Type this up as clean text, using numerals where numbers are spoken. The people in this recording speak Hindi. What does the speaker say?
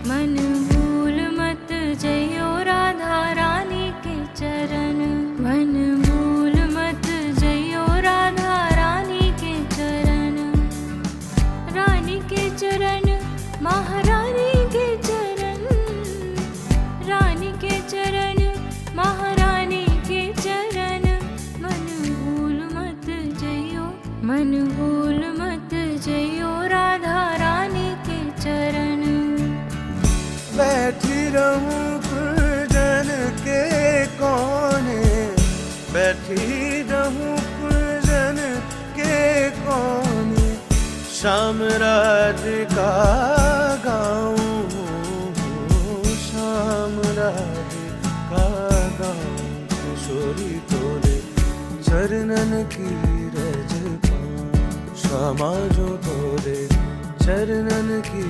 मन भूल मत जइयो राधा रानी के चरण। मन भूल मत जइयो राधा रानी के चरण। रानी के चरण महारानी के चरण। रानी के चरण महारानी के चरण। मन भूल मत जइयो, मन भूल मत जइयो राधा रानी के चरण। बैठी रहूं कुंजन के कोने, बैठी रहूं कुंजन के कोने। श्याम राधिका गाऊं, श्याम राधिका गाऊं। किशोरी तोरे चरणन की रज पाऊं, श्यामा जो तोरे चरणन की